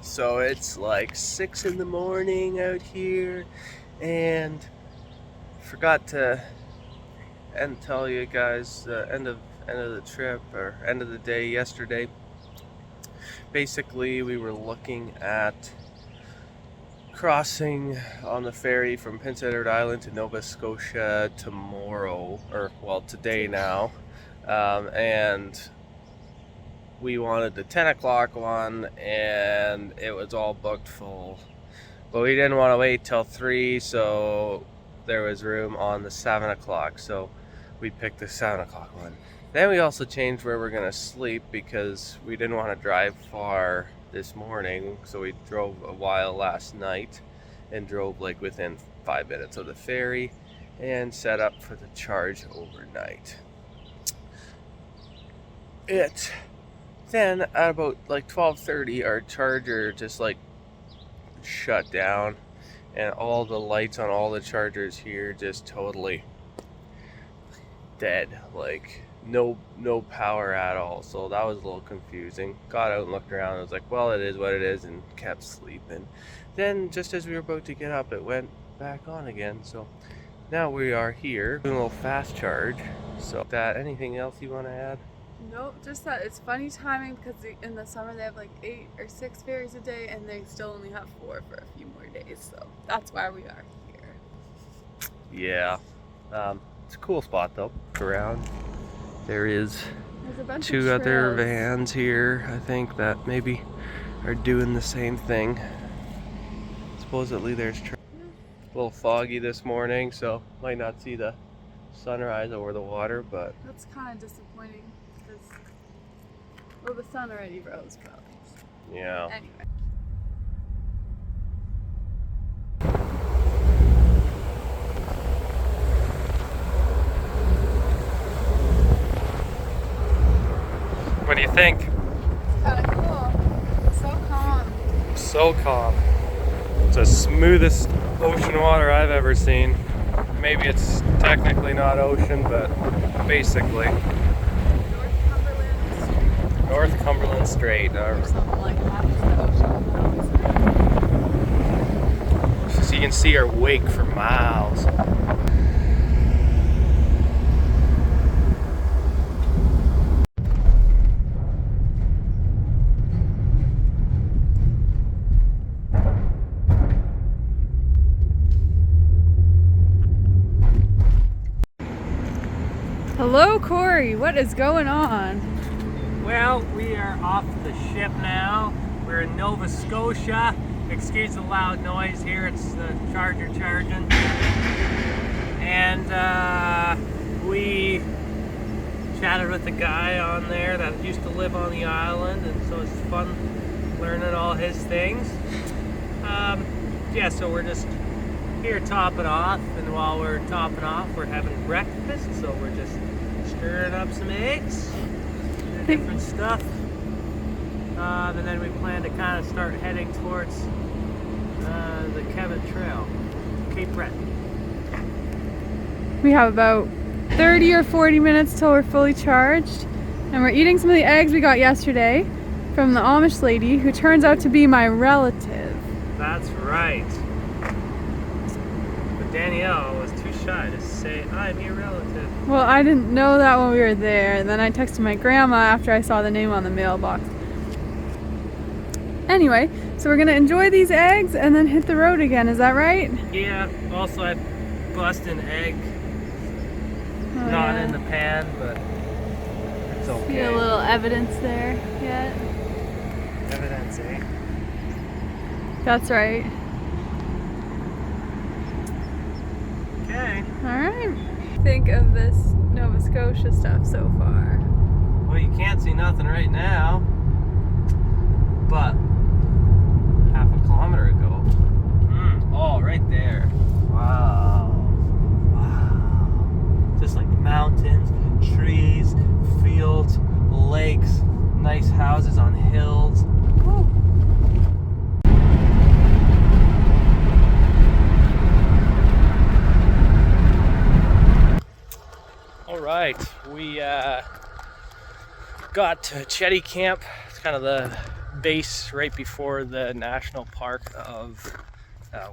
So it's like 6 in the morning out here, and forgot to tell you guys the end of the trip, or end of the day yesterday. Basically, we were looking at crossing on the ferry from Prince Edward Island to Nova Scotia tomorrow, or well, today now, and we wanted the 10 o'clock one, and it was all booked full. But we didn't want to wait till 3, so there was room on the 7 o'clock, so we picked the 7 o'clock one. Then we also changed where we're going to sleep because we didn't want to drive far this morning, so we drove a while last night and drove like within 5 minutes of the ferry and set up for the charge overnight. Then at about like 12:30, our charger just like shut down, and all the lights on all the chargers here just totally dead, like no power at all. So that was a little confusing. Got out and looked around. I was like, well, it is what it is, and kept sleeping. Then just as we were about to get up, it went back on again. So now we are here doing a little fast charge. So anything else you want to add? Nope, just that it's funny timing because in the summer they have like 8 or 6 ferries a day, and they still only have 4 for a few more days. So that's why we are here. Yeah, it's a cool spot though. Around there is There's a bunch 2 of other trails. vans here, I think, that maybe are doing the same thing. Supposedly there's a little foggy this morning, so might not see the sunrise over the water, but That's kind of disappointing because, well, the sun already rose probably. yeah. Anyway. What do you think? It's kind of cool. So calm. So calm. It's the smoothest ocean water I've ever seen. Maybe it's technically not ocean, but basically. North Cumberland Strait. Or something like that. It's the ocean. So you can see our wake for miles. Hello, Corey. What is going on? Well, we are off the ship now. We're in Nova Scotia. Excuse the loud noise here. It's the charger charging. And we chatted with a guy on there that used to live on the island, and so it's fun learning all his things. Yeah, so we're just here topping off, and while we're topping off, we're having breakfast. So we're just stirring up some eggs, different stuff, and then we plan to kind of start heading towards the Cape Trail, Cape Breton. We have about 30 or 40 minutes till we're fully charged, and we're eating some of the eggs we got yesterday from the Amish lady, who turns out to be my relative. That's right. But Danielle was too shy to say, I'm your relative. Well, I didn't know that when we were there, and then I texted my grandma after I saw the name on the mailbox. Anyway, so we're gonna enjoy these eggs and then hit the road again, is that right? Yeah, also I bust an egg. Oh, Not yeah. in the pan, but it's okay. See a little evidence there yet? Evidence, eh? That's right. Okay. Alright. Think of this Nova Scotia stuff so far. Well, you can't see nothing right now, but half a kilometer ago. Oh, right there. Wow. Wow. Just like mountains, trees, fields, lakes, nice houses on hills. Woo. All right, we got to Chetty Camp. It's kind of the base right before the national park of,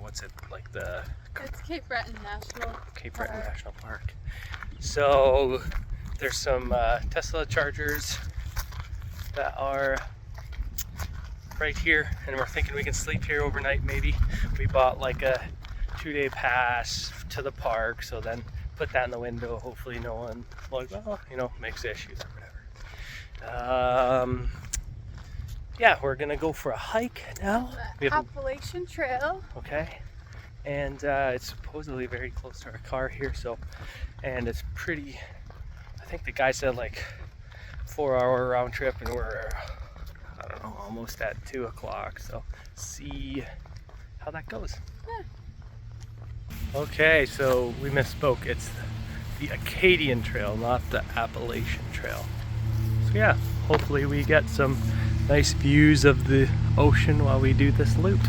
what's it, like the It's Cape Breton National Cape Breton Park. National Park. So there's some Tesla chargers that are right here, and we're thinking we can sleep here overnight maybe. We bought like a 2-day pass to the park, so then put that in the window. Hopefully no one, like, well, you know, makes issues or whatever. Yeah, we're gonna go for a hike now. The Appalachian Trail. Okay, and it's supposedly very close to our car here, so, and it's pretty, I think the guy said like 4-hour round trip, and we're, I don't know, almost at 2 o'clock, so see how that goes. Yeah. Okay, so we misspoke. It's the Acadian Trail, not the Appalachian Trail. So yeah, hopefully we get some nice views of the ocean while we do this loop.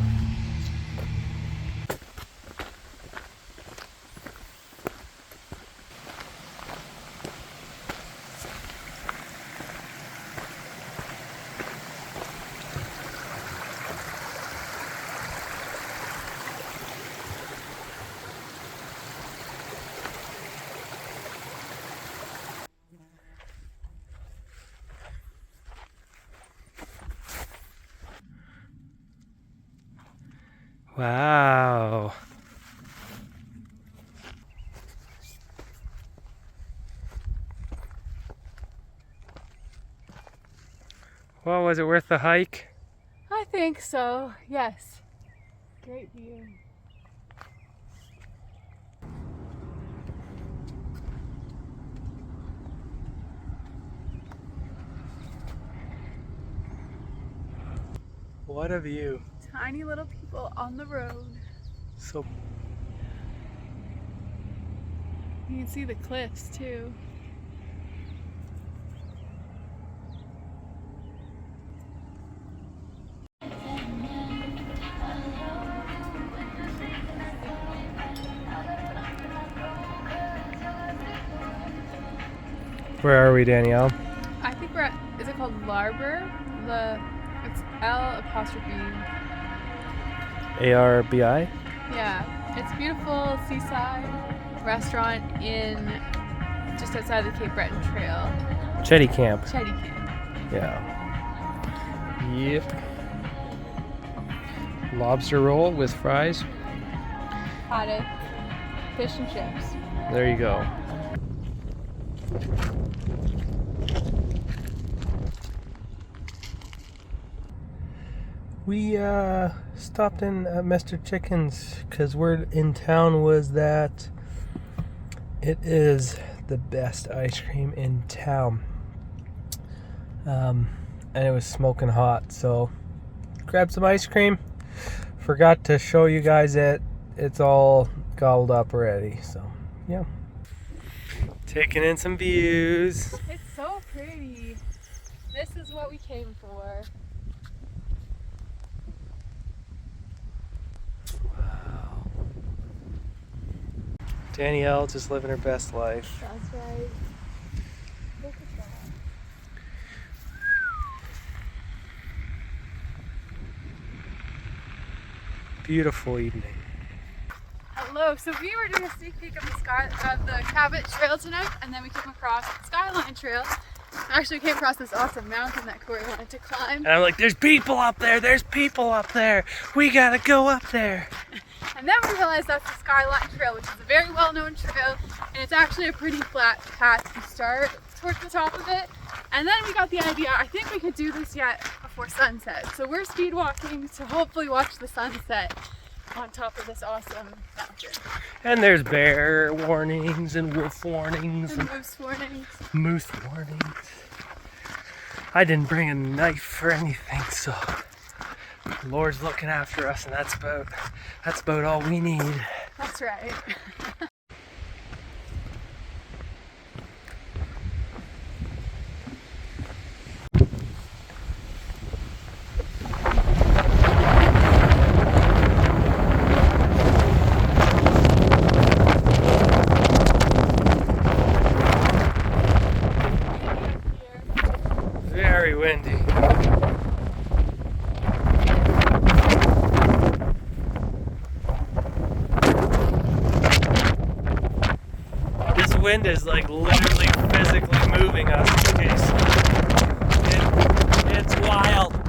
Wow. Well, was it worth the hike? I think so, yes. Great view. What a view. Tiny little people on the road. So You can see the cliffs too. where are we, Danielle? I think we're at, is it called Larber? It's L''. ARBI? Yeah, it's beautiful seaside restaurant in just outside the Cape Breton Trail. Chetty Camp. Chetty Camp. Yeah. Yep. Lobster roll with fries. Haddock, fish and chips. There you go. We stopped in at Mr. Chicken's because word in town was that it is the best ice cream in town. And it was smoking hot, so grabbed some ice cream. Forgot to show you guys it. It's all gobbled up already, so yeah. Taking in some views. It's so pretty. This is what we came for. Wow. Danielle just living her best life. That's right. Look at that. Beautiful evening. Hello. So we were doing a sneak peek of the Cabot Trail tonight, and then we came across the Skyline Trail. Actually, we came across this awesome mountain that Corey wanted to climb. And I'm like, there's people up there, there's people up there. We gotta go up there. And then we realized that's the Skyline Trail, which is a very well-known trail, and it's actually a pretty flat path to start towards the top of it. And then we got the idea, I think we could do this yet before sunset. So we're speed walking to hopefully watch the sunset on top of this awesome mountain. And there's bear warnings and wolf warnings And moose warnings. moose warnings. I didn't bring a knife or anything, so the Lord's looking after us, and that's about all we need. That's right. Very windy. wind is like literally physically moving us. In case It's wild.